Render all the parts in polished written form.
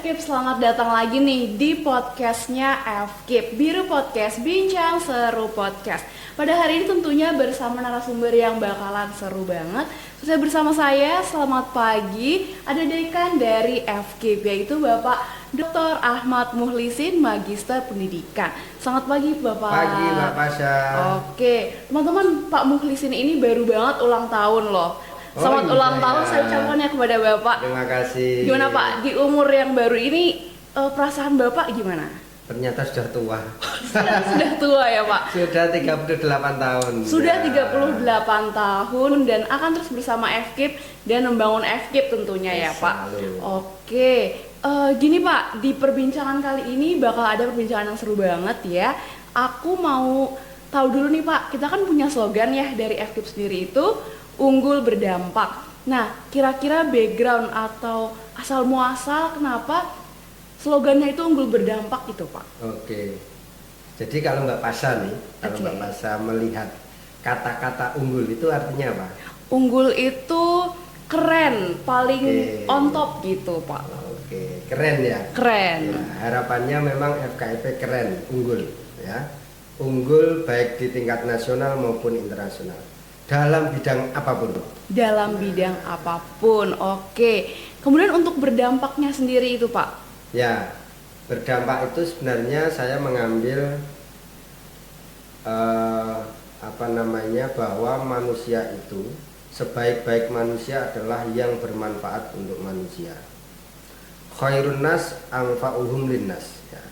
FKIP, selamat datang lagi nih di podcastnya FKIP, Biru Podcast, Bincang Seru Podcast. Pada hari ini tentunya bersama narasumber yang bakalan seru banget. Sudah bersama saya, selamat pagi, ada dekan dari FKIP, yaitu Bapak Dr. Ahmad Mukhlisin, Magister Pendidikan. Selamat pagi Bapak. Pagi Mbak Pasha. Oke, teman-teman, Pak Mukhlisin ini baru banget ulang tahun loh. Selamat ulang tahun saya ucapkan ya kepada Bapak. Terima kasih. Gimana Pak, di umur yang baru ini perasaan Bapak gimana? Ternyata sudah tua. Sudah tua ya Pak? Sudah 38 tahun. Sudah ya. 38 tahun dan akan terus bersama FKIP dan membangun FKIP tentunya ya Pak. Selalu. Oke, gini Pak, di perbincangan kali ini bakal ada perbincangan yang seru banget ya. Aku mau tahu dulu nih Pak, kita kan punya slogan ya dari FKIP sendiri itu unggul berdampak. Nah, kira-kira background atau asal muasal kenapa slogannya itu unggul berdampak itu, Pak? Oke. Jadi kalau Mbak Pasha nih, kalau Mbak Pasha melihat kata-kata unggul itu artinya apa? Unggul itu keren, paling on top gitu, Pak. Oke, keren ya. Keren. Ya, harapannya memang FKIP keren, unggul ya. Unggul baik di tingkat nasional maupun internasional. Dalam bidang apapun. Dalam bidang apapun, oke. Kemudian untuk berdampaknya sendiri itu Pak? Ya, berdampak itu sebenarnya saya mengambil bahwa manusia itu sebaik-baik manusia adalah yang bermanfaat untuk manusia. Khairun nas anfa'uhum linnas. Ya.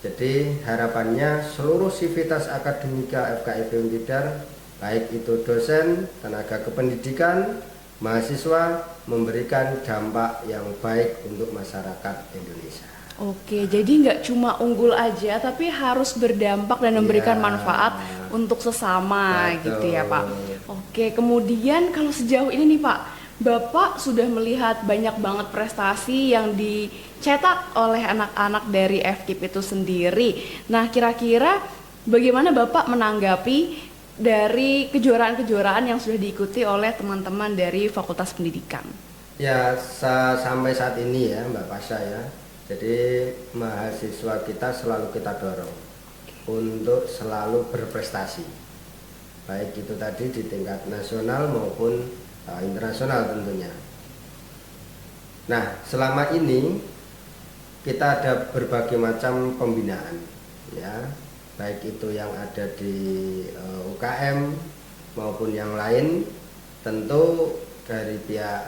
Jadi harapannya seluruh sivitas akademika FKIP Untidar, baik itu dosen, tenaga kependidikan, mahasiswa, memberikan dampak yang baik untuk masyarakat Indonesia. Oke, jadi nggak cuma unggul aja, tapi harus berdampak dan memberikan manfaat untuk sesama. Betul. Gitu ya Pak. Oke, kemudian kalau sejauh ini nih Pak, Bapak sudah melihat banyak banget prestasi yang dicetak oleh anak-anak dari FKIP itu sendiri. Nah, kira-kira bagaimana Bapak menanggapi dari kejuaraan-kejuaraan yang sudah diikuti oleh teman-teman dari Fakultas Pendidikan? Ya, sampai saat ini ya Mbak Pasha ya. Jadi mahasiswa kita selalu kita dorong untuk selalu berprestasi. Baik itu tadi di tingkat nasional maupun internasional tentunya. Nah, selama ini kita ada berbagai macam pembinaan ya. Baik itu yang ada di UKM maupun yang lain, tentu dari pihak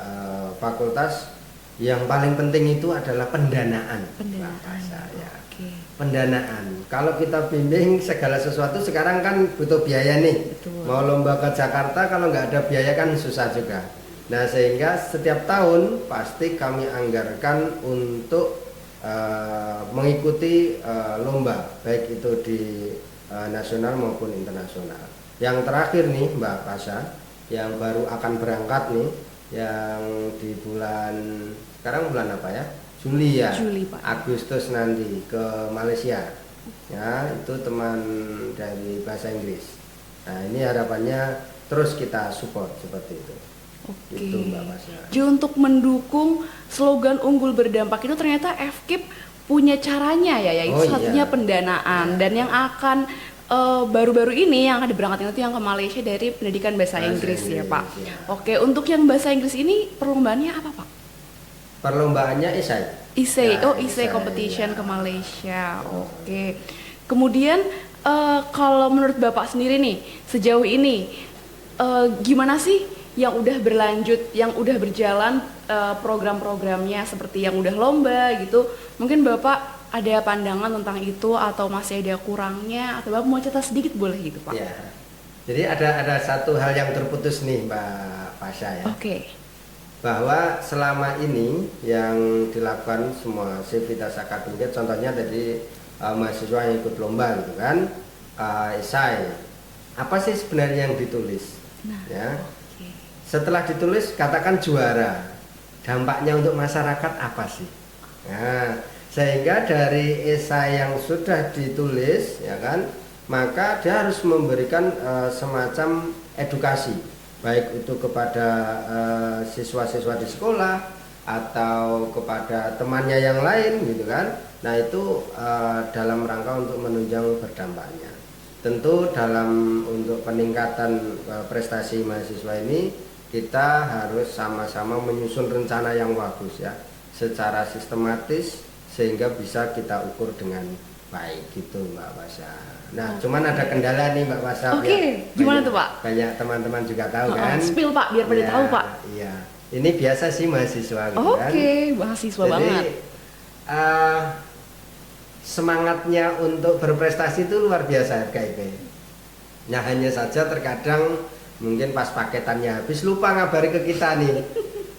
fakultas yang paling penting itu adalah pendanaan. Ya. Okay. Pendanaan. Kalau kita bimbing segala sesuatu sekarang kan butuh biaya nih. Betul. Mau lomba ke Jakarta kalau nggak ada biaya kan susah juga. Nah, sehingga setiap tahun pasti kami anggarkan untuk mengikuti lomba baik itu di nasional maupun internasional. Yang terakhir nih Mbak Pasha, yang baru akan berangkat nih, yang di sekarang bulan apa ya? Juli ya. Juli, Pak. Agustus nanti ke Malaysia. Ya, itu teman dari bahasa Inggris. Nah, ini harapannya terus kita support seperti itu. Oke. Itu Mbak Pasha. Jadi untuk mendukung slogan unggul berdampak itu ternyata FKIP punya caranya ya, yaitu satunya pendanaan. Dan yang akan baru-baru ini yang akan diberangkatkan itu yang ke Malaysia dari pendidikan bahasa Inggris ya Pak. Ya. Oke, untuk yang bahasa Inggris ini perlombaannya apa Pak? Perlombaannya ISAI. ISAI, Ya, ISAI ISAI, competition ya. ke Malaysia. Oke. Kemudian kalau menurut Bapak sendiri nih, sejauh ini gimana sih yang udah berlanjut, yang udah berjalan program-programnya seperti yang udah lomba gitu? Mungkin Bapak ada pandangan tentang itu atau masih ada kurangnya, atau Bapak mau cerita sedikit boleh gitu Pak? Ya. Jadi ada satu hal yang terputus nih Mbak Pasha ya. Oke. Bahwa selama ini yang dilakukan semua sivitas akademik, contohnya dari mahasiswa yang ikut lomba gitu kan, esai. Apa sih sebenarnya yang ditulis? Nah, ya. Setelah ditulis katakan juara. Dampaknya untuk masyarakat apa sih? Nah, sehingga dari esai yang sudah ditulis ya kan, maka dia harus memberikan semacam edukasi baik itu kepada siswa-siswa di sekolah atau kepada temannya yang lain gitu kan. Nah itu dalam rangka untuk menunjang berdampaknya. Tentu dalam untuk peningkatan prestasi mahasiswa ini kita harus sama-sama menyusun rencana yang bagus ya, secara sistematis sehingga bisa kita ukur dengan baik gitu Mbak Pasha. Nah, cuman ada kendala nih Mbak Pasha. Oke, gimana tuh Pak? Banyak teman-teman juga tahu kan. Spill Pak, biar pada Ya, tahu Pak. Iya, ini biasa sih mahasiswa gitu kan. Oke, mahasiswa Jadi, banget. Semangatnya untuk berprestasi itu luar biasa FKIP. Nah hanya saja terkadang mungkin pas paketannya habis lupa ngabari ke kita nih,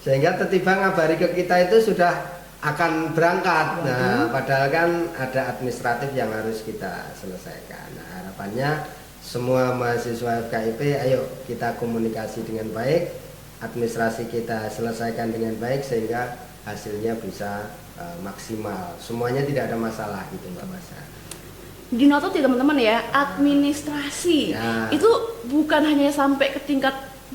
sehingga tiba-tiba ngabari ke kita itu sudah akan berangkat. Nah padahal kan ada administratif yang harus kita selesaikan. Nah harapannya semua mahasiswa FKIP ayo kita komunikasi dengan baik, administrasi kita selesaikan dengan baik sehingga hasilnya bisa maksimal, semuanya tidak ada masalah gitu Mbak Pasha. Dinotot ya teman-teman ya, administrasi Ya. itu bukan hanya sampai ke tingkat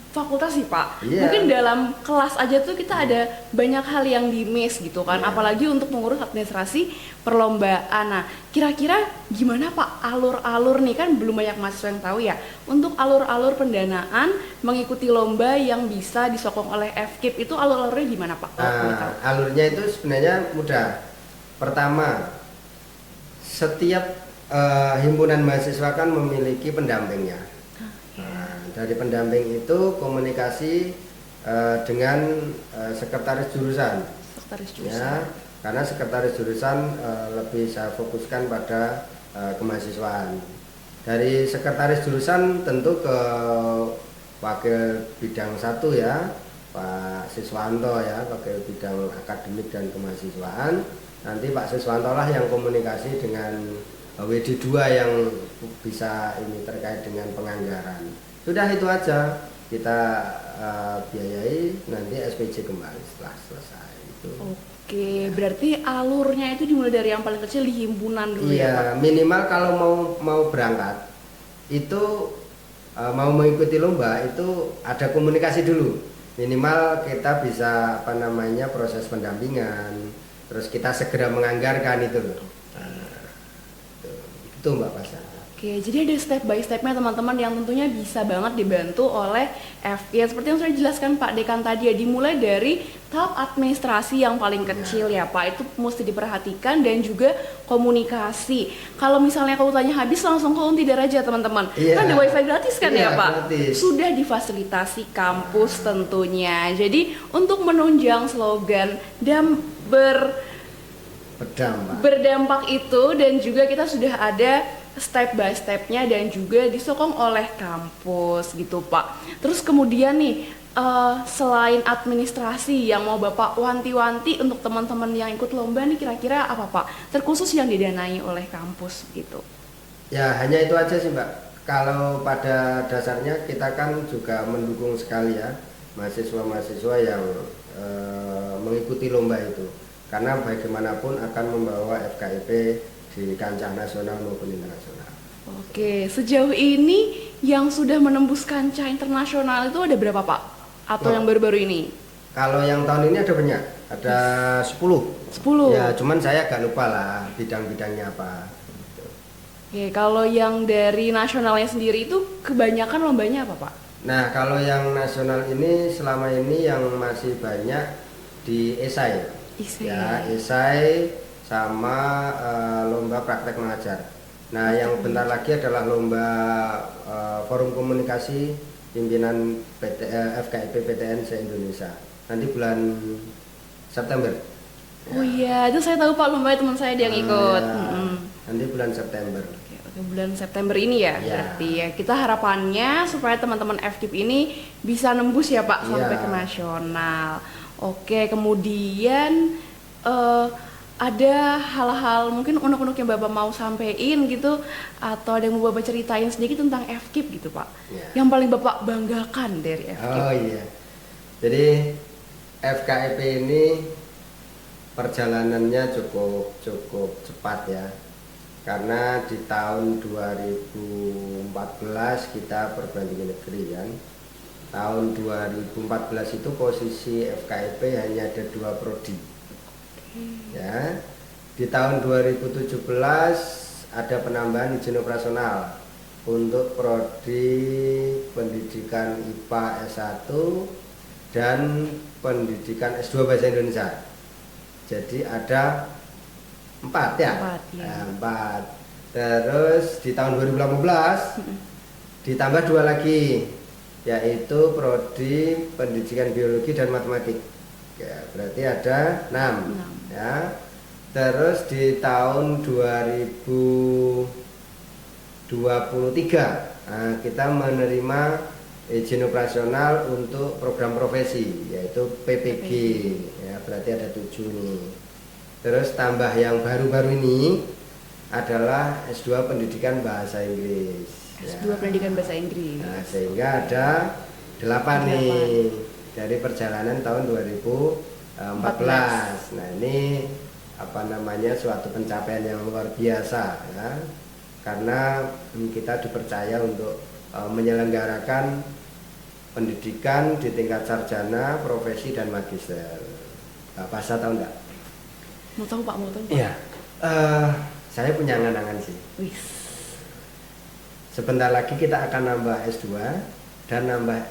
fakultas sih Pak. Iya. Mungkin dalam kelas aja tuh kita ada banyak hal yang di miss gitu kan, Iya. apalagi untuk mengurus administrasi perlombaan. Nah, kira-kira gimana Pak alur-alur nih, kan belum banyak mahasiswa yang tahu ya, untuk alur-alur pendanaan mengikuti lomba yang bisa disokong oleh FKIP itu alur-alurnya gimana Pak? Kalau boleh tahu. Alurnya itu sebenarnya mudah. Pertama, setiap himpunan mahasiswa kan memiliki pendampingnya. Nah, dari pendamping itu komunikasi dengan sekretaris jurusan. Sekretaris jurusan. Ya, karena sekretaris jurusan lebih saya fokuskan pada kemahasiswaan. Dari sekretaris jurusan tentu ke wakil bidang 1 ya, Pak Siswanto ya, wakil bidang akademik dan kemahasiswaan. Nanti Pak Siswanto lah yang komunikasi dengan WD2 yang bisa ini terkait dengan penganggaran. Sudah itu aja, kita biayai, nanti SPJ kembali setelah selesai itu. Oke, berarti alurnya itu dimulai dari yang paling kecil di himpunan dulu ya Pak? Iya, minimal kalau mau berangkat itu mau mengikuti lomba itu ada komunikasi dulu. Minimal kita bisa proses pendampingan, terus kita segera menganggarkan itu loh. Itu Mbak Pasha. Oke, jadi ada step by stepnya teman-teman yang tentunya bisa banget dibantu oleh FI. Seperti yang sudah dijelaskan Pak Dekan tadi ya, dimulai dari tahap administrasi yang paling kecil ya Pak, itu mesti diperhatikan, dan juga komunikasi. Kalau misalnya tanya habis langsung ke Unti Daraja teman-teman, kan ada wifi gratis kan ya Pak? Gratis. Sudah difasilitasi kampus tentunya. Jadi untuk menunjang slogan dan berdampak itu, dan juga kita sudah ada step by stepnya dan juga disokong oleh kampus gitu Pak. Terus kemudian nih selain administrasi yang mau Bapak wanti-wanti untuk teman-teman yang ikut lomba nih, kira-kira apa Pak terkhusus yang didanai oleh kampus gitu? Ya hanya itu aja sih Mbak. Kalau pada dasarnya kita kan juga mendukung sekali ya mahasiswa-mahasiswa yang mengikuti lomba itu, karena bagaimanapun akan membawa FKIP di kancah nasional maupun internasional. Oke, sejauh ini yang sudah menembus kancah internasional itu ada berapa Pak? Atau yang baru-baru ini? Kalau yang tahun ini ada banyak, ada 10. 10? Ya, cuman saya agak lupa lah bidang-bidangnya apa. Oke, kalau yang dari nasionalnya sendiri itu kebanyakan lombanya apa Pak? Nah, kalau yang nasional ini selama ini yang masih banyak di esai. Ya, esai sama lomba praktek mengajar. Nah, yang bentar lagi adalah lomba forum komunikasi pimpinan FKIP PTN se-Indonesia. Nanti bulan September. Oh iya, itu saya tahu Pak, lomba teman saya yang ikut. Ya, nanti bulan September. Oke, bulan September ini ya, berarti ya. Kita harapannya supaya teman-teman FKIP ini bisa nembus ya Pak sampai ke nasional. Oke, kemudian ada hal-hal mungkin unek-unek yang Bapak mau sampein gitu, atau ada yang mau Bapak ceritain sedikit tentang FKIP gitu Pak, yang paling Bapak banggakan dari FKIP? Oh iya, jadi FKIP ini perjalanannya cukup cepat ya, karena di tahun 2014 kita perguruan tinggi negeri kan, Tahun 2014 itu posisi FKIP hanya ada 2 prodi. Ya. Di tahun 2017 ada penambahan izin operasional untuk prodi pendidikan IPA S1 dan pendidikan S2 Bahasa Indonesia. Jadi ada 4 ya? 4, ya. Nah, 4. Terus di tahun 2018 ditambah 2 lagi, yaitu prodi pendidikan biologi dan matematik. Ya, berarti ada 6. Ya. Terus di tahun 2023 kita menerima izin operasional untuk program profesi, yaitu PPG. Ya, berarti ada 7 nih. Terus tambah yang baru-baru ini adalah S2 pendidikan bahasa Inggris. S2 pendidikan bahasa Inggris. Nah, sehingga ada 8 nih dari perjalanan tahun 2014. Nah, ini apa namanya suatu pencapaian yang luar biasa ya. Karena kita dipercaya untuk menyelenggarakan pendidikan di tingkat sarjana, profesi dan magister. Bapak saya tahu enggak? Mau tahu Pak, mau tahu Pak? Iya. Saya punya angan-angan sih. Wis. Sebentar lagi kita akan nambah S2 dan nambah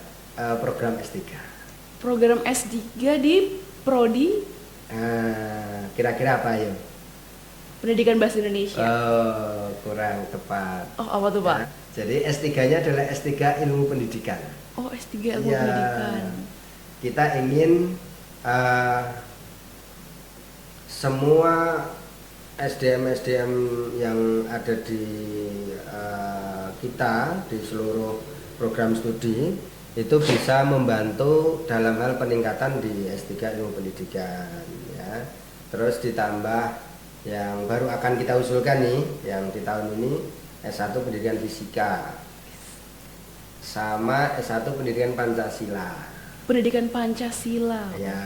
program S3. Program S3 di prodi Kira-kira apa ya? Pendidikan Bahasa Indonesia. Kurang tepat. Oh, apa tuh Pak? Ya, jadi S3-nya adalah S3 Ilmu Pendidikan. Oh, S3 Ilmu Ya, Pendidikan. Kita ingin semua SDM-SDM yang ada di kita di seluruh program studi itu bisa membantu dalam hal peningkatan di S3 Ilmu Pendidikan ya. Terus ditambah yang baru akan kita usulkan nih yang di tahun ini S1 Pendidikan Fisika sama S1 Pendidikan Pancasila. Pendidikan Pancasila. Ya.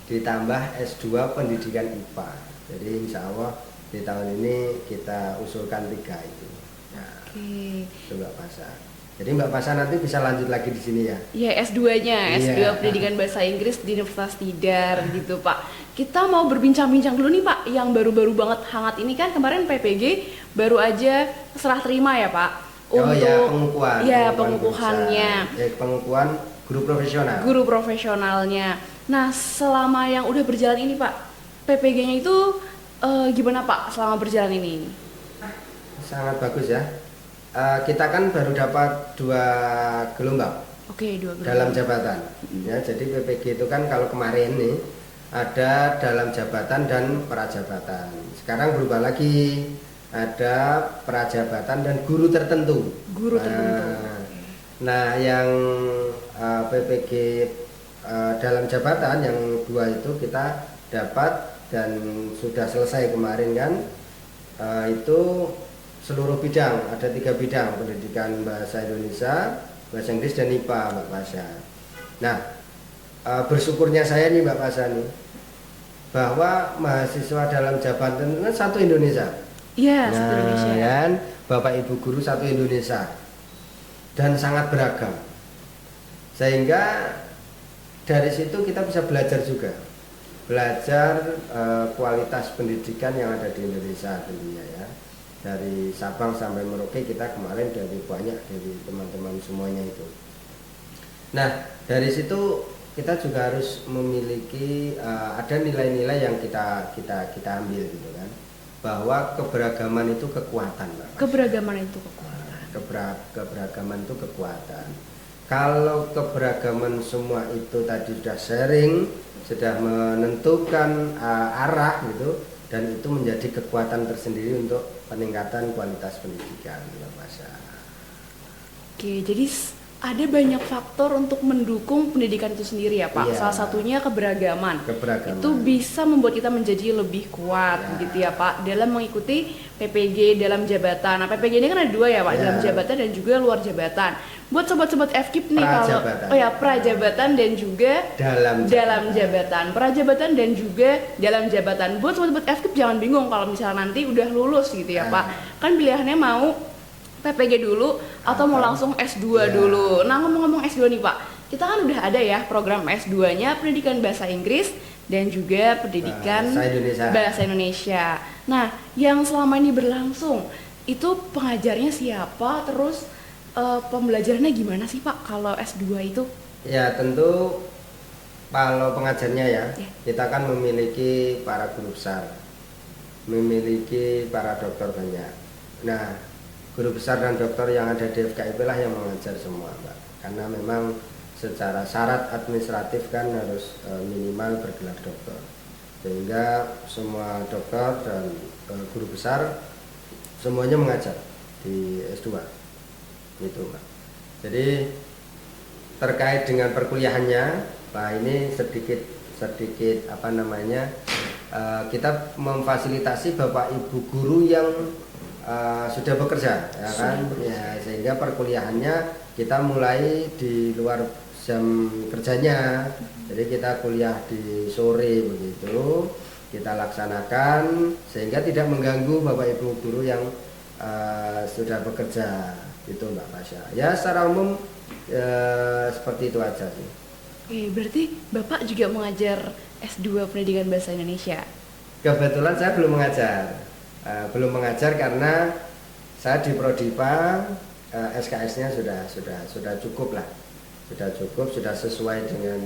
Ditambah S2 Pendidikan IPA. Jadi insya Allah di tahun ini kita usulkan 3 itu. Nah, itu Mbak Pasha. Jadi Mbak Pasha nanti bisa lanjut lagi di sini ya. Iya, S2-nya, S2 Iya. Pendidikan Bahasa Inggris di Universitas Tidar gitu Pak. Kita mau berbincang-bincang dulu nih Pak, yang baru-baru banget hangat ini kan kemarin PPG baru aja serah terima ya Pak. Oh ya, pengukuhan. Ya, pengukuhannya. Pengukuhan guru profesional. Guru profesionalnya. Nah, selama yang udah berjalan ini Pak, PPG-nya itu gimana Pak selama berjalan ini? Sangat bagus ya. Kita kan baru dapat 2 gelombang. Oke, 2 gelombang. Dalam jabatan. Ya, jadi PPG itu kan kalau kemarin nih ada dalam jabatan dan prajabatan. Sekarang berubah lagi, ada prajabatan dan guru tertentu. Guru tertentu. Nah, yang PPG dalam jabatan yang 2 itu kita dapat dan sudah selesai kemarin kan. Itu seluruh bidang, ada 3 bidang, pendidikan bahasa Indonesia, bahasa Inggris dan IPA Mbak Pasha. Nah, bersyukurnya saya nih Mbak Pasha nih, bahwa mahasiswa dalam jabatan kan satu Indonesia. Iya, satu Indonesia. Kan, Bapak Ibu guru satu Indonesia dan sangat beragam. Sehingga dari situ kita bisa belajar juga, belajar kualitas pendidikan yang ada di Indonesia tentunya ya. Dari Sabang sampai Merauke kita kemarin dari banyak dari teman-teman semuanya itu. Nah, dari situ kita juga harus memiliki ada nilai-nilai yang kita ambil gitu kan, bahwa keberagaman itu kekuatan, Mbak. Keberagaman itu kekuatan. Keberagaman itu kekuatan. Kalau keberagaman semua itu tadi sudah sharing, sudah menentukan arah gitu, dan itu menjadi kekuatan tersendiri untuk peningkatan kualitas pendidikan, Mbak Pasha. Oke, jadi ada banyak faktor untuk mendukung pendidikan itu sendiri ya Pak. Iya. Salah satunya keberagaman. Keberagaman. Itu bisa membuat kita menjadi lebih kuat Ya. gitu ya Pak dalam mengikuti PPG dalam jabatan. Nah, PPG ini kan ada 2 ya Pak, Ya. dalam jabatan dan juga luar jabatan. Buat sobat-sobat FKIP nih kalau Prajabatan. prajabatan dan juga dalam jabatan. Prajabatan dan juga dalam jabatan. Buat sobat-sobat FKIP jangan bingung kalau misalnya nanti udah lulus gitu ya Pak. Kan pilihannya mau PPG dulu atau mau langsung S2 Ya. dulu. Nah, ngomong-ngomong S2 nih Pak, kita kan udah ada ya program S2-nya pendidikan bahasa Inggris dan juga pendidikan bahasa Indonesia. Nah, yang selama ini berlangsung itu pengajarnya siapa? Terus pembelajarannya gimana sih Pak kalau S2 itu? Ya, tentu kalau pengajarnya ya, Ya. kita kan memiliki para guru besar, memiliki para dokter banyak. Nah, guru besar dan dokter yang ada di FKIP lah yang mengajar semua, Mbak. Karena memang secara syarat administratif kan harus minimal bergelar dokter. Sehingga semua dokter dan guru besar semuanya mengajar di S2. Gitu, Mbak. Jadi terkait dengan perkuliahannya, Pak, ini sedikit apa namanya? Kita memfasilitasi Bapak Ibu guru yang sudah bekerja, ya kan, ya, sehingga perkuliahannya kita mulai di luar jam kerjanya, jadi kita kuliah di sore begitu, kita laksanakan sehingga tidak mengganggu Bapak Ibu guru yang sudah bekerja, itu Mbak Pasha. Ya, secara umum seperti itu aja sih. Oke, berarti Bapak juga mengajar S2 pendidikan bahasa Indonesia? Kebetulan saya belum mengajar karena saya di Prodipa SKS-nya sudah cukup lah, sudah sesuai dengan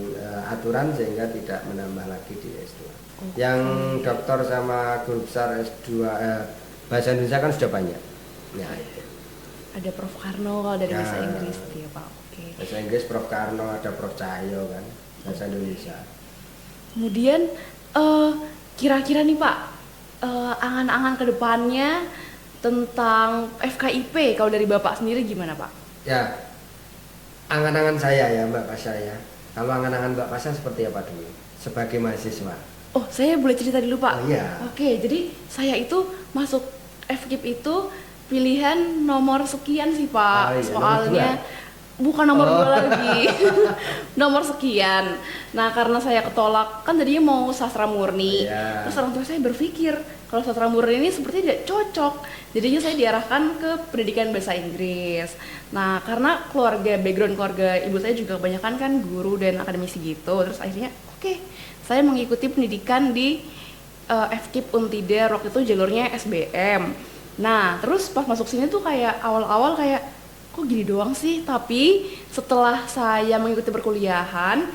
aturan sehingga tidak menambah lagi di S2. Yang dokter sama guru besar S2 bahasa Indonesia kan sudah banyak. Ya, itu. Ada Prof Karno kalau dari bahasa Inggris ya Pak. Oke. Bahasa Inggris Prof Karno, ada Prof Cahyo kan, bahasa Indonesia. Kemudian kira-kira nih Pak, angan-angan kedepannya tentang FKIP kalau dari Bapak sendiri gimana Pak? Ya, angan-angan saya ya Mbak Pasha ya. Kalau angan-angan Mbak Pasha seperti apa dulu sebagai mahasiswa? Oh, saya boleh cerita dulu Pak? Oh, iya. Oke, jadi saya itu masuk FKIP itu pilihan nomor sekian sih Pak. Oh, iya. Soalnya bukan nomor 2 lagi. Nomor sekian. Nah, karena saya ketolak, kan tadinya mau sastra murni. Iya. Terus orang tua saya berpikir kalau sastra murni ini sepertinya tidak cocok. Jadinya saya diarahkan ke pendidikan bahasa Inggris. Nah, karena background keluarga ibu saya juga kebanyakan kan guru dan akademisi gitu. Terus akhirnya oke, saya mengikuti pendidikan di FKIP Untida, waktu itu jalurnya SBM. Nah, terus pas masuk sini tuh kayak awal-awal kayak kok gini doang sih, tapi setelah saya mengikuti perkuliahan,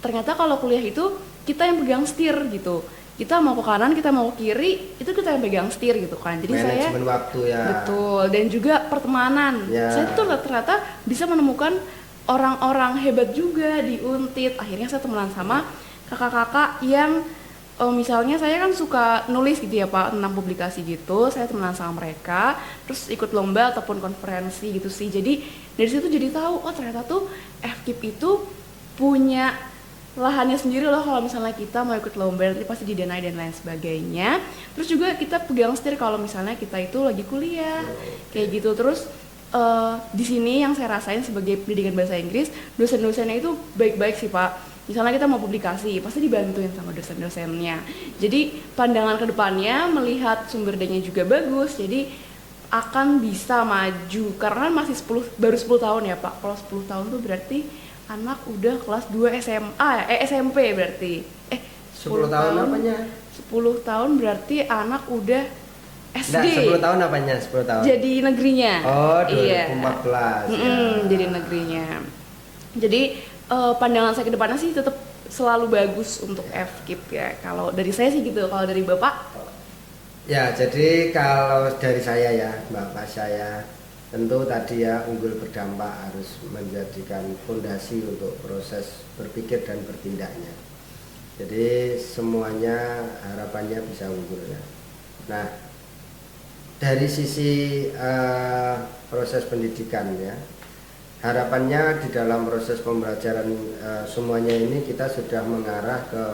ternyata kalau kuliah itu kita yang pegang setir gitu. Kita mau ke kanan, kita mau ke kiri, itu kita yang pegang setir gitu kan. Jadi manajemen waktu ya. Betul, dan juga pertemanan. Ya. Saya tuh ternyata bisa menemukan orang-orang hebat juga di Untid. Akhirnya saya temenan sama kakak-kakak yang misalnya saya kan suka nulis gitu ya Pak, tentang publikasi gitu, saya temenan sama mereka, terus ikut lomba ataupun konferensi gitu sih. Jadi dari situ jadi tahu, oh ternyata tuh FKIP itu punya lahannya sendiri loh. Kalau misalnya kita mau ikut lomba nanti pasti didanai dan lain sebagainya. Terus juga kita pegang setir kalau misalnya kita itu lagi kuliah kayak gitu. Terus di sini yang saya rasain sebagai pendidikan bahasa Inggris, dosen-dosennya itu baik-baik sih Pak. Misalnya kita mau publikasi, pasti dibantuin sama dosen-dosennya. Jadi pandangan ke depannya melihat sumber dayanya juga bagus, jadi akan bisa maju. Karena kan masih baru 10 tahun ya Pak. Kalau 10 tahun tuh berarti anak udah kelas 2 SMP berarti. 10 tahun apanya? 10 tahun berarti anak udah SD. Nah, 10 tahun apanya? 10 tahun. Jadi negerinya. Oh, 2014 iya. ya. Jadi negerinya. Jadi pandangan saya ke depannya sih tetap selalu bagus untuk FKIP ya. Kalau dari saya sih gitu, kalau dari Bapak? Ya, jadi kalau dari saya ya, Mbak Pasha ya, tentu tadi ya unggul berdampak harus menjadikan fondasi untuk proses berpikir dan bertindaknya. Jadi semuanya harapannya bisa unggul ya. Nah, dari sisi proses pendidikan ya, harapannya di dalam proses pembelajaran semuanya ini kita sudah mengarah ke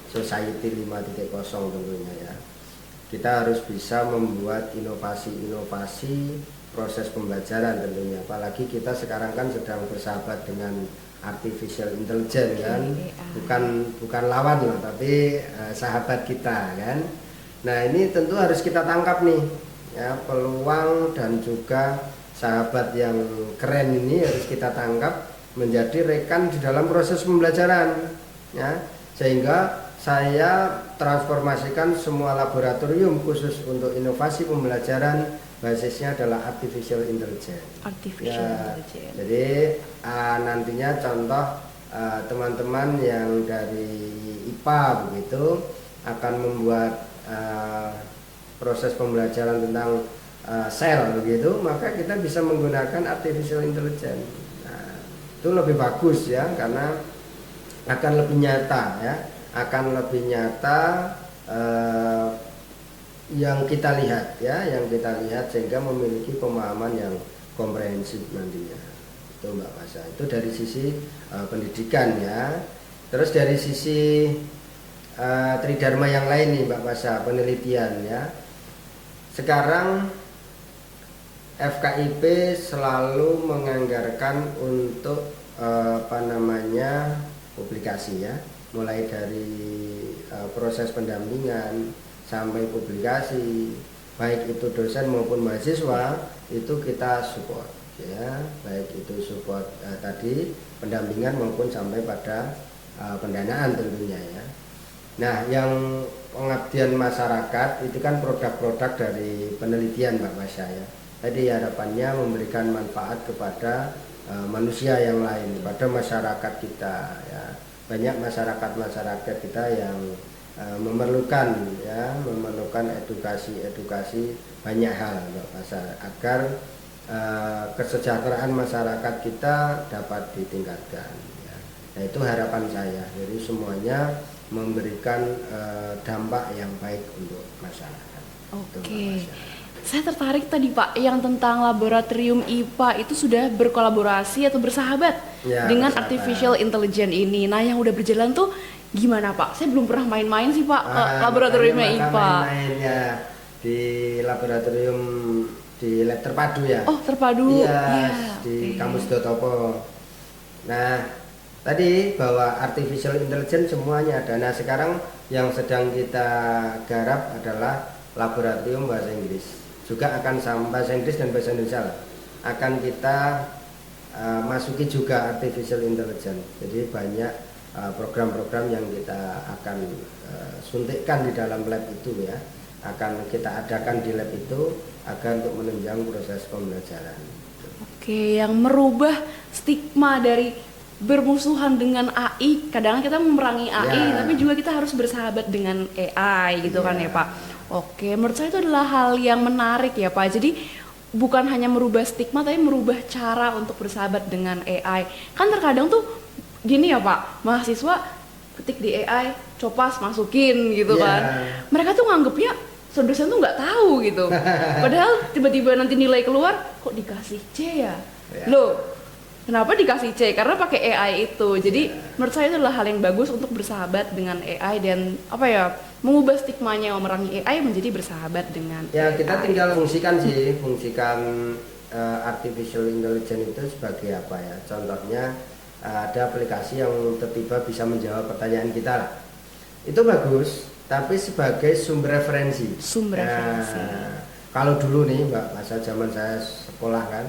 society 5.0 tentunya ya. Kita harus bisa membuat inovasi-inovasi proses pembelajaran tentunya. Apalagi kita sekarang kan sedang bersahabat dengan artificial intelligence kan, bukan lawan loh, tapi sahabat kita kan. Nah, ini tentu harus kita tangkap nih ya, peluang dan juga sahabat yang keren ini harus kita tangkap menjadi rekan di dalam proses pembelajaran, ya, sehingga saya transformasikan semua laboratorium khusus untuk inovasi pembelajaran basisnya adalah artificial intelligence. Intelligence. Jadi nantinya contoh teman-teman yang dari IPA begitu akan membuat proses pembelajaran tentang sel begitu, maka kita bisa menggunakan artificial intelligence. Itu lebih bagus ya, karena akan lebih nyata ya, akan lebih nyata yang kita lihat ya, yang kita lihat sehingga memiliki pemahaman yang komprehensif nantinya. Itu Mbak Pasha. Itu dari sisi pendidikan ya. Terus dari sisi tridharma yang lain nih Mbak Pasha, penelitian ya. Sekarang FKIP selalu menganggarkan untuk publikasi ya, mulai dari proses pendampingan sampai publikasi, baik itu dosen maupun mahasiswa itu kita support ya, baik itu support tadi pendampingan maupun sampai pada pendanaan tentunya ya. Nah, yang pengabdian masyarakat itu kan produk-produk dari penelitian Mbak Pasha ya. Jadi harapannya memberikan manfaat kepada manusia yang lain, kepada masyarakat kita ya. Banyak masyarakat kita yang memerlukan edukasi banyak hal Mbak Pasha, agar kesejahteraan masyarakat kita dapat ditingkatkan ya. Nah, itu harapan saya. Jadi semuanya memberikan dampak yang baik untuk masyarakat. Oke. Saya tertarik tadi Pak yang tentang laboratorium IPA itu sudah berkolaborasi atau bersahabat ya, dengan bersahabat. artificial intelligence ini. Nah, yang udah berjalan tuh gimana Pak? Saya belum pernah main-main sih Pak laboratoriumnya IPA. Main-main ya di laboratorium di lab terpadu ya. Oh, terpadu. Iya, ya, di Kampus Dotopo. Nah, tadi bahwa artificial intelligence semuanya ada. Nah, sekarang yang sedang kita garap adalah laboratorium bahasa Inggris. Juga akan sama bahasa Inggris dan bahasa Indonesia lah. Akan kita masuki juga artificial intelligence. Jadi banyak program-program yang kita akan suntikkan di dalam lab itu ya. Akan kita adakan di lab itu agar untuk menunjang proses pembelajaran. Oke, yang merubah stigma dari bermusuhan dengan AI. Kadang kita memerangi AI, tapi juga kita harus bersahabat dengan AI gitu kan ya Pak. Oke, menurut saya itu adalah hal yang menarik ya Pak. Jadi bukan hanya merubah stigma, tapi merubah cara untuk bersahabat dengan AI. Kan terkadang tuh gini ya Pak, mahasiswa ketik di AI, copas masukin gitu kan. Mereka tuh nganggepnya dosen tuh nggak tahu gitu. Padahal tiba-tiba nanti nilai keluar, kok dikasih C ya? Loh, kenapa dikasih C? Karena pakai AI itu. Jadi menurut saya itu adalah hal yang bagus untuk bersahabat dengan AI dan mengubah stigmanya memerangi AI menjadi bersahabat dengan ya, kita AI. tinggal fungsikan artificial intelligence itu sebagai apa ya? Contohnya ada aplikasi yang tiba-tiba bisa menjawab pertanyaan kita lah. Itu bagus, tapi sebagai sumber referensi. Kalau dulu nih Mbak, masa zaman saya sekolah kan,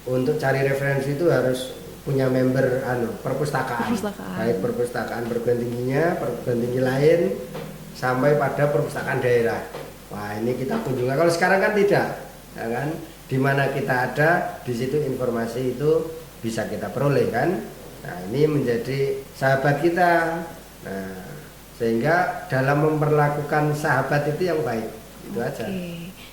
untuk cari referensi itu harus punya member perpustakaan. Baik perpustakaan perguruan tingginya, perguruan tinggi lain, sampai pada perpustakaan daerah. Wah, ini kita kunjungan. Kalau sekarang kan tidak, ya kan? Di mana kita ada, di situ informasi itu bisa kita peroleh kan. Nah, ini menjadi sahabat kita. Nah, sehingga dalam memperlakukan sahabat itu yang baik. Itu aja.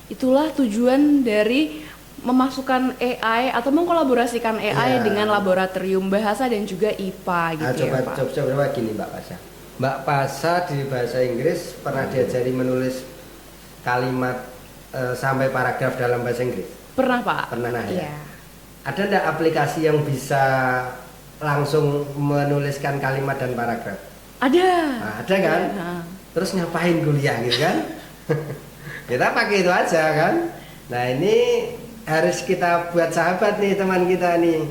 Itulah tujuan dari memasukkan AI atau mengkolaborasikan AI dengan laboratorium bahasa dan juga IPA gitu ya Pak. Coba gini Mbak Pasha. Mbak Pasha di bahasa Inggris pernah diajari menulis kalimat sampai paragraf dalam bahasa Inggris? Pernah Pak. Pernah ya. Ada enggak aplikasi yang bisa langsung menuliskan kalimat dan paragraf? Ada. Nah, ada kan? Terus ngapain kuliah gitu kan? Kita pakai itu aja kan? Nah, ini harus kita buat sahabat nih teman kita nih,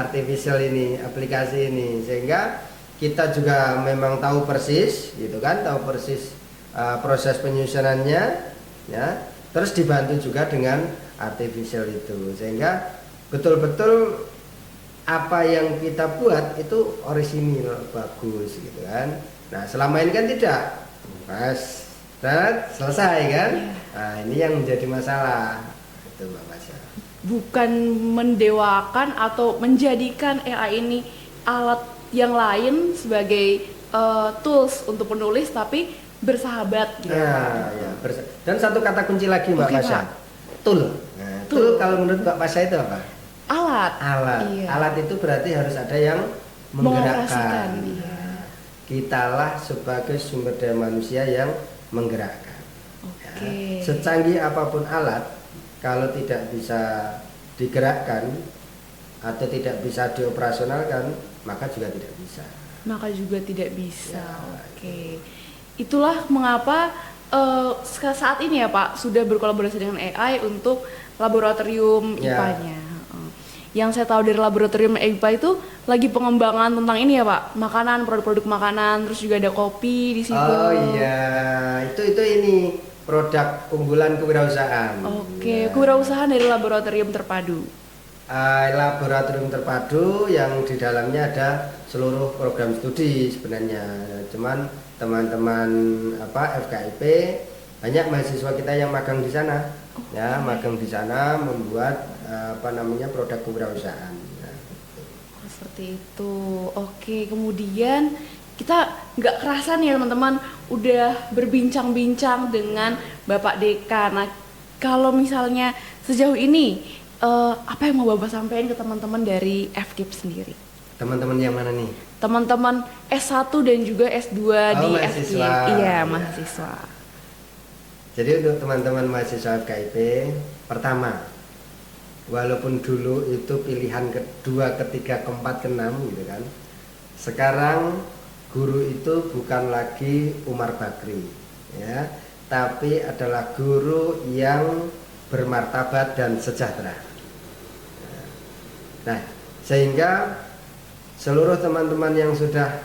artificial ini, aplikasi ini, sehingga kita juga memang tahu persis gitu kan, tahu persis proses penyusunannya ya, terus dibantu juga dengan artificial itu, sehingga betul-betul apa yang kita buat itu orisinil, bagus gitu kan. Nah selama ini kan tidak, pas dan selesai kan. Nah ini yang menjadi masalah itu Mbak Pasha. Bukan mendewakan atau menjadikan AI ini alat yang lain sebagai tools untuk penulis, tapi bersahabat gitu. Nah, ya. Dan satu kata kunci lagi Mbak Oke, Pasha, Pak. tool. Nah, tool kalau menurut Mbak Pasha itu apa? Alat. Alat. Iya. Alat itu berarti harus ada yang Mengoperasikan, menggerakkan. iya. Nah, kitalah sebagai sumber daya manusia yang menggerakkan. Oke. Ya, secanggih apapun alat, kalau tidak bisa digerakkan atau tidak bisa dioperasionalkan, maka juga tidak bisa. Maka juga tidak bisa. Ya, Oke. Itulah mengapa saat ini ya Pak sudah berkolaborasi dengan AI untuk laboratorium Ya. IPA-nya. Yang saya tahu dari laboratorium IPA itu lagi pengembangan tentang ini ya Pak, makanan, produk-produk makanan, terus juga ada kopi di situ. Oh iya, itu ini produk unggulan kewirausahaan. Oke, Ya. kewirausahaan dari laboratorium terpadu. Laboratorium terpadu yang di dalamnya ada seluruh program studi sebenarnya. Cuman teman-teman FKIP, banyak mahasiswa kita yang magang di sana. Ya, magang di sana membuat produk kewirausahaan. Nah, Oh, seperti itu. Oke, kemudian kita nggak kerasa nih teman-teman udah berbincang-bincang dengan Bapak Deka. Nah, kalau misalnya sejauh ini apa yang mau Bapak sampaikan ke teman-teman dari FKIP sendiri? teman-teman yang mana nih? Teman-teman S1 dan juga S2 di FKIP. Mahasiswa. Iya, Ya. mahasiswa. Jadi untuk teman-teman mahasiswa FKIP, pertama, walaupun dulu itu pilihan kedua, ketiga, keempat, keenam gitu kan, sekarang guru itu bukan lagi Umar Bakri, ya, tapi adalah guru yang bermartabat dan sejahtera. Nah, sehingga seluruh teman-teman yang sudah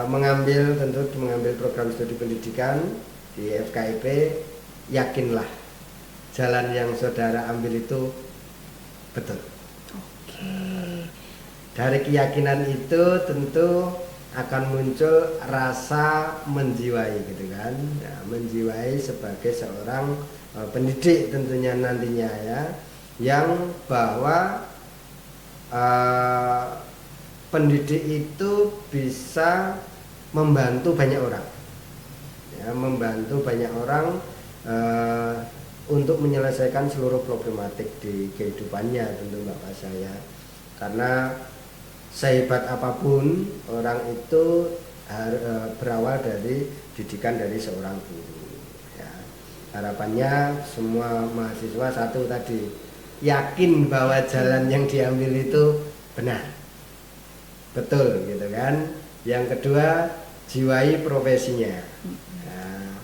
mengambil program studi pendidikan di FKIP, yakinlah jalan yang saudara ambil itu betul. Oke. Dari keyakinan itu tentu akan muncul rasa menjiwai gitu kan, ya, menjiwai sebagai seorang pendidik tentunya nantinya ya, yang bahwa pendidik itu bisa membantu banyak orang, ya, membantu banyak orang untuk menyelesaikan seluruh problematik di kehidupannya tentu Mbak Pasha ya. Karena sehebat apapun orang itu berawal dari didikan dari seorang guru ya. Harapannya semua mahasiswa satu tadi yakin bahwa jalan yang diambil itu benar, betul gitu kan. Yang kedua, jiwai profesinya. Nah,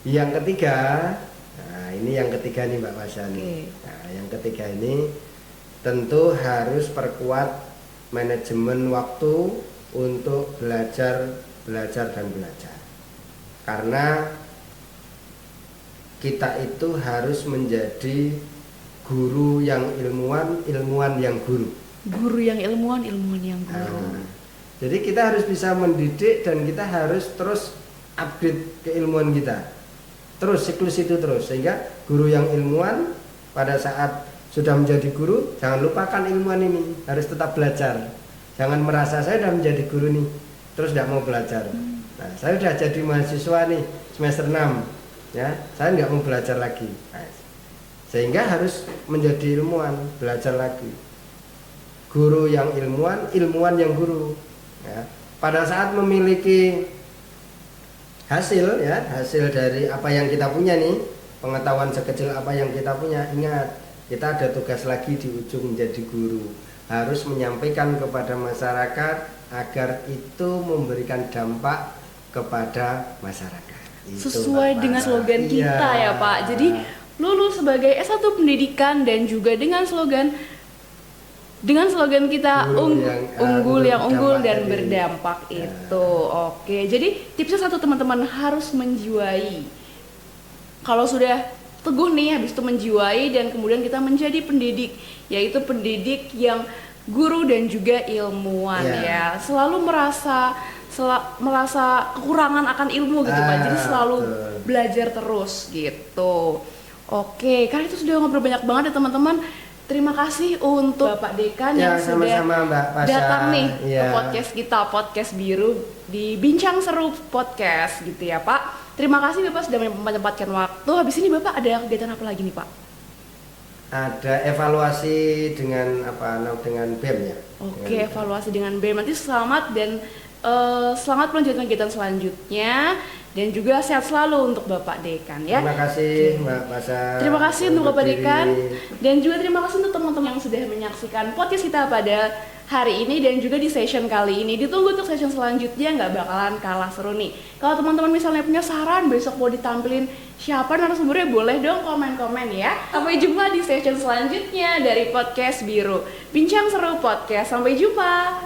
yang ketiga, nah ini yang ketiga nih Mbak Pasha nih. Nah, yang ketiga ini tentu harus perkuat manajemen waktu untuk belajar dan belajar. Karena kita itu harus menjadi guru yang ilmuwan, ilmuwan yang guru. Guru yang ilmuwan, ilmuwan yang guru. Nah, jadi kita harus bisa mendidik dan kita harus terus update keilmuan kita. Terus siklus itu terus, sehingga guru yang ilmuwan pada saat sudah menjadi guru, jangan lupakan ilmuwan ini, harus tetap belajar. Jangan merasa saya sudah menjadi guru nih, terus tidak mau belajar. Nah, saya sudah jadi mahasiswa nih, semester 6, ya, saya nggak mau belajar lagi. Nah, sehingga harus menjadi ilmuwan, belajar lagi. Guru yang ilmuwan, ilmuwan yang guru. Ya. Pada saat memiliki hasil, ya, hasil dari apa yang kita punya nih, pengetahuan sekecil apa yang kita punya, ingat, kita ada tugas lagi di ujung menjadi guru, harus menyampaikan kepada masyarakat agar itu memberikan dampak kepada masyarakat. Sesuai dengan slogan kita ya Pak. Jadi lulus sebagai S1 pendidikan dan juga dengan slogan kita unggul dan berdampak itu. Oke. Jadi tipsnya satu teman-teman harus menjiwai Kalau sudah teguh nih, habis itu menjiwai dan kemudian kita menjadi pendidik, yaitu pendidik yang guru dan juga ilmuwan ya. Selalu merasa kekurangan akan ilmu gitu Pak. Jadi selalu belajar terus gitu. Oke, kali itu sudah ngobrol banyak banget ya teman-teman. Terima kasih untuk Bapak Dekan yang sudah datang nih ke podcast kita, Podcast Biru di Bincang Seru Podcast gitu ya Pak. Terima kasih Bapak sudah menyempatkan waktu. Habis ini Bapak ada kegiatan apa lagi nih Pak? Ada evaluasi dengan dengan BEM ya. Oke, evaluasi dengan BEM. Nanti selamat dan selamat melanjutkan kegiatan selanjutnya dan juga sehat selalu untuk Bapak Dekan ya. Terima kasih Mbak Pasha. Terima kasih untuk Bapak Dekan dan juga terima kasih untuk teman-teman yang sudah menyaksikan podcast kita pada hari ini dan juga di session kali ini. Ditunggu untuk session selanjutnya, nggak bakalan kalah seru nih. Kalau teman-teman misalnya punya saran besok mau ditampilin siapa narasumbernya, boleh dong komen-komen ya. Sampai jumpa di session selanjutnya dari Podcast Biru. Bincang Seru Podcast. Sampai jumpa.